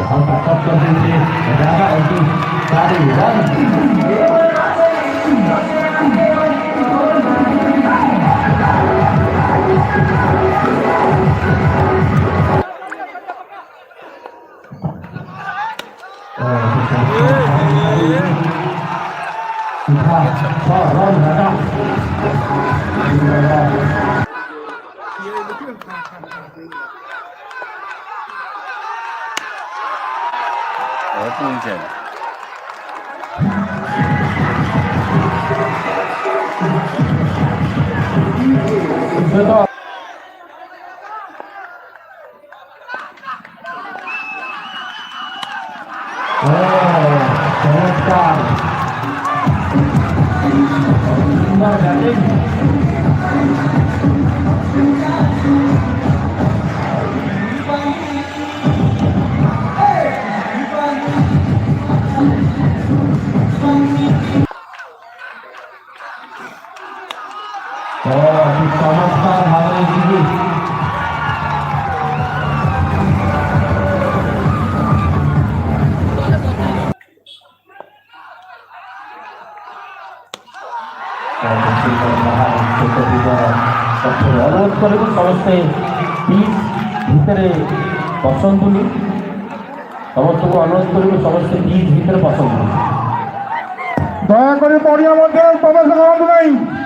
और ताकत कर दीजिए ज़्यादा होती सारी रन रन घटा चमत्कार सुंदर बैटिंग चमत्कार भावना जी अनुरोध करूँ समस्ते पिच भितर पसंदुनी समस्त को अनुरोध करूँ समस्ते पिच भितर पसंद दयाकोरी पड़िया मध्य प्रवेश करते नहीं।